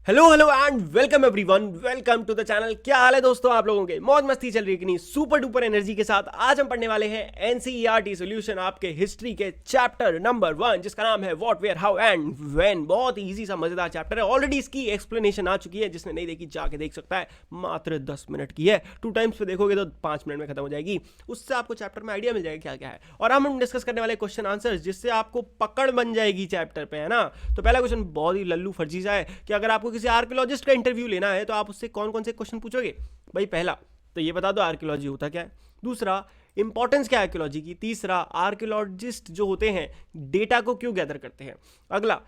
Hello hello and welcome everyone, welcome to the channel. क्या हाल है दोस्तों आप लोगों के? मौज मस्ती चल रही है कि नहीं? सुपर डुपर एनर्जी के साथ आज हम पढ़ने वाले हैं एनसीईआरटी सॉल्यूशन, आपके हिस्ट्री के चैप्टर नंबर 1, जिसका नाम है what where how and when. बहुत इजी सा मजेदार चैप्टर है। ऑलरेडी इसकी एक्सप्लेनेशन आ चुकी है, जिसने नहीं देखी जाके देख सकता है। मात्र 10 मिनट की है। 2 टाइम्स पे देखोगे तो 5 मिनट में खत्म हो जाएगी। उससे आपको चैप्टर में आइडिया मिल जाएगा क्या क्या है। और हम डिस्कस करने वाले क्वेश्चन आंसर, जिससे आपको पकड़ बन जाएगी चैप्टर पे, है ना। तो पहला क्वेश्चन बहुत ही लल्लू फर्जी सा है कि अगर आपको किसी आर्कियोलॉजिस्ट का इंटरव्यू लेना है तो आप उससे कौन कौन से क्वेश्चन पूछोगे। भाई पहला तो ये बता दो आर्कियोलॉजी होता क्या है। दूसरा, इंपॉर्टेंस क्या है आर्कियोलॉजी की। तीसरा, आर्कियोलॉजिस्ट जो होते हैं डेटा को क्यों गैदर करते हैं। अगला,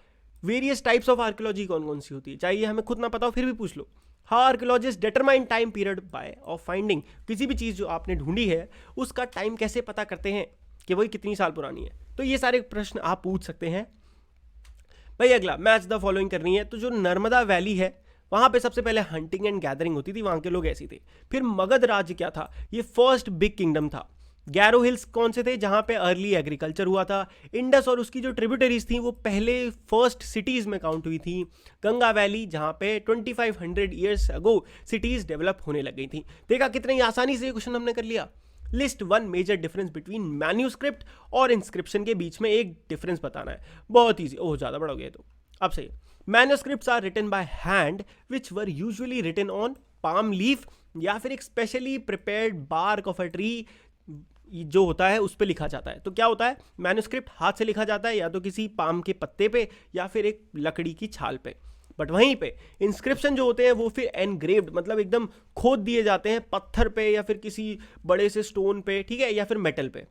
वेरियस टाइप्स ऑफ आर्कियोलॉजी कौन कौन सी होती है, चाहिए हमें खुद ना पता हो फिर भी पूछ लो। How archaeologist determine time period by of finding. किसी भी चीज़ जो आपने ढूंढी है उसका टाइम कैसे पता करते हैं कि वही कितनी साल पुरानी है। तो ये सारे प्रश्न आप पूछ सकते हैं। भाई अगला, मैच द फॉलोइंग करनी है। तो जो नर्मदा वैली है वहां पे सबसे पहले हंटिंग एंड गैदरिंग होती थी, वहां के लोग ऐसे थे। फिर मगध राज्य क्या था, ये फर्स्ट बिग किंगडम था। गैरो हिल्स कौन से थे, जहां पे अर्ली एग्रीकल्चर हुआ था। इंडस और उसकी जो ट्रिब्यूटरीज थी वो पहले फर्स्ट सिटीज में काउंट हुई थी। गंगा वैली, जहां पे 2500 ईयर्स अगो सिटीज डेवलप होने लग गई थी। देखा कितनी आसानी से ये क्वेश्चन हमने कर लिया। List 1 major difference between manuscript और इंस्क्रिप्शन के बीच में एक डिफरेंस बताना है। बहुत ईजी। ओह ज़्यादा बड़ा हो गया तो अब सही। Manuscripts are written by hand which were usually written on palm leaf या फिर एक specially prepared bark of a tree जो होता है उस पर लिखा जाता है। तो क्या होता है, मैन्यूस्क्रिप्ट हाथ से लिखा जाता है या तो किसी पाम के पत्ते पे या फिर एक लकड़ी की छाल पे। बट वहीं पे इंस्क्रिप्शन जो होते हैं वो फिर एनग्रेव्ड, मतलब एकदम खोद दिए जाते हैं पत्थर पे या फिर किसी बड़े से स्टोन पे, ठीक है, या फिर मेटल पे।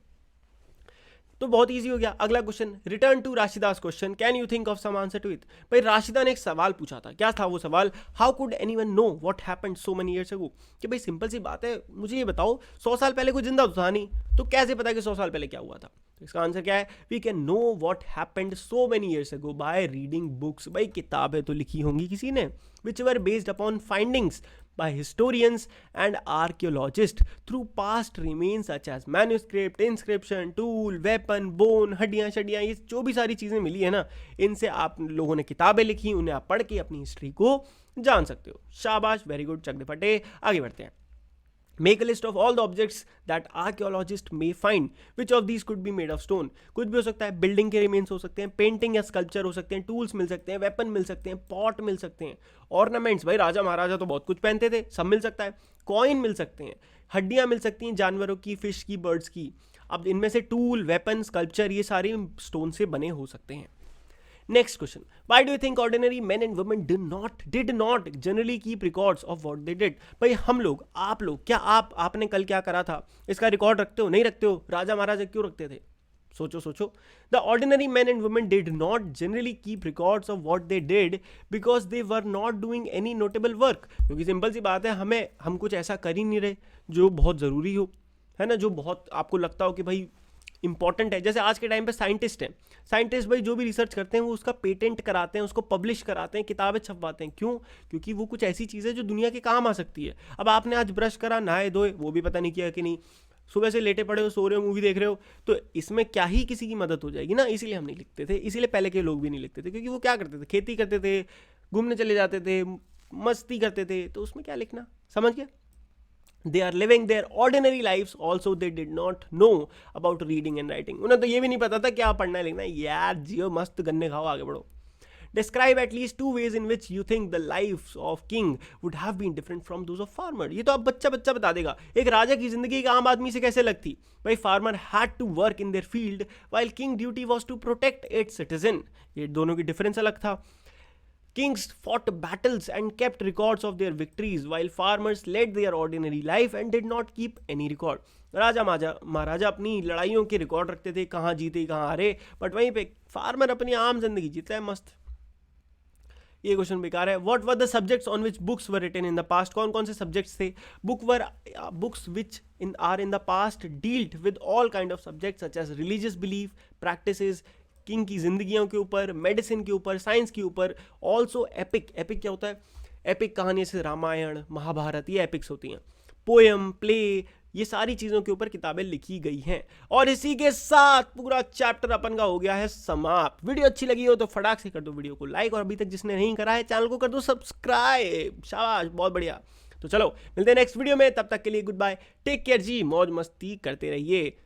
तो बहुत इजी हो गया। अगला question, return to Rashida's question, can you think of some answer to it. भाई राशिदा ने एक सवाल पूछा था। क्या था वो सवाल? How could anyone no what happened so many years ago. कि भाई सिंपल सी बात है, मुझे ये बताओ 100 साल पहले कोई जिंदा तो था नहीं, तो कैसे पता कि 100 साल पहले क्या हुआ था। तो इसका आंसर क्या है, we can know what happened so many years ago by reading books. भाई किताबें तो लिखी होंगी किसी ने, which were based upon findings by historians and archaeologists through past remains such as manuscript, inscription, tool, weapon, bone, हड्डियाँ शड्डियाँ, ये जो भी सारी चीज़ें मिली है ना, इनसे आप लोगों ने किताबें लिखी, उन्हें आप पढ़ के अपनी हिस्ट्री को जान सकते हो। शाबाश, वेरी गुड, चक दे फटे। आगे बढ़ते हैं। Make a list of all the objects that archaeologist may find, which of these could be made of stone. कुछ भी हो सकता है, बिल्डिंग के रिमेन्स हो सकते हैं, पेंटिंग या स्कल्पचर हो सकते हैं, टूल्स मिल सकते हैं, वेपन मिल सकते हैं, पॉट मिल सकते हैं, ऑर्नामेंट्स, भाई राजा महाराजा तो बहुत कुछ पहनते थे, सब मिल सकता है, कॉइन मिल सकते हैं, हड्डियां मिल सकती हैं जानवरों की, फिश की, बर्ड्स की। अब इनमें से टूल, वेपन, स्कल्पचर, ये सारे स्टोन से बने हो सकते हैं। Next question. Why do you think ordinary men and women did not generally keep records of what they did? भाई हम लोग, आप लोग, क्या आपने कल क्या करा था इसका रिकॉर्ड रखते हो? नहीं रखते हो। राजा महाराजा क्यों रखते थे? सोचो सोचो। The ordinary man and women did not generally keep records of what they did because they were not doing any notable work. क्योंकि सिंपल सी बात है, हम कुछ ऐसा कर ही नहीं रहे जो बहुत ज़रूरी हो, है ना, जो बहुत आपको लगता हो कि भाई इंपॉर्टेंट है। जैसे आज के टाइम पे साइंटिस्ट हैं, साइंटिस्ट भाई जो भी रिसर्च करते हैं वो उसका पेटेंट कराते हैं, उसको पब्लिश कराते हैं, किताबें छपवाते हैं। क्यों? क्योंकि वो कुछ ऐसी चीज़ है जो दुनिया के काम आ सकती है। अब आपने आज ब्रश करा, नहाए धोए, वो भी पता नहीं किया कि नहीं, सुबह से लेटे पड़े हो, सो रहे हो, मूवी देख रहे हो, तो इसमें क्या ही किसी की मदद हो जाएगी ना। इसीलिए हम नहीं लिखते थे, इसीलिए पहले के लोग भी नहीं लिखते थे, क्योंकि वो क्या करते थे, खेती करते थे, घूमने चले जाते थे, मस्ती करते थे, तो उसमें क्या लिखना। समझ गया? they are living their ordinary lives also, they did not know about reading and writing। उन्हें तो ये भी नहीं पता था क्या पढ़ना है लिखना है। यार जियो मस्त, गन्ने खाओ, आगे बढ़ो। Describe at least 2 ways in which you think the lives of king would have been different from those of farmer। ये तो अब बच्चा बच्चा बता देगा। एक राजा की जिंदगी एक आम आदमी से कैसे लगती। भाई farmer had to work in their field while king duty was to protect its citizen। ये दोनों की डिफरेंस अलग था। Kings fought battles and kept records of their victories, while farmers led their ordinary life and did not keep any record। राजा महाराजा अपनी लड़ाइयों के record रखते थे, कहाँ जीते कहाँ हारे, बट वहीं पे फार्मर अपनी आम जिंदगी जीता है मस्त। ये क्वेश्चन बेकार है। What were the subjects on which books were written in the past. कौन कौन से सब्जेक्ट्स थे? Books which are in the past dealt with all kind of subjects such as religious belief, practices, king की जिंदगियों के ऊपर, medicine के ऊपर, साइंस के ऊपर, ऑल्सो एपिक। एपिक क्या होता है? एपिक कहानी से रामायण, महाभारत, ये एपिक्स होती हैं। पोएम, प्ले, ये सारी चीज़ों के ऊपर किताबें लिखी गई हैं। और इसी के साथ पूरा चैप्टर अपन का हो गया है समाप्त। वीडियो अच्छी लगी हो तो फटाक से कर दो वीडियो को लाइक, और अभी तक जिसने नहीं करा है चैनल को कर दो सब्सक्राइब। शाबाश, बहुत बढ़िया। तो चलो मिलते हैं नेक्स्ट वीडियो में, तब तक के लिए गुड बाय, टेक केयर जी, मौज मस्ती करते रहिए।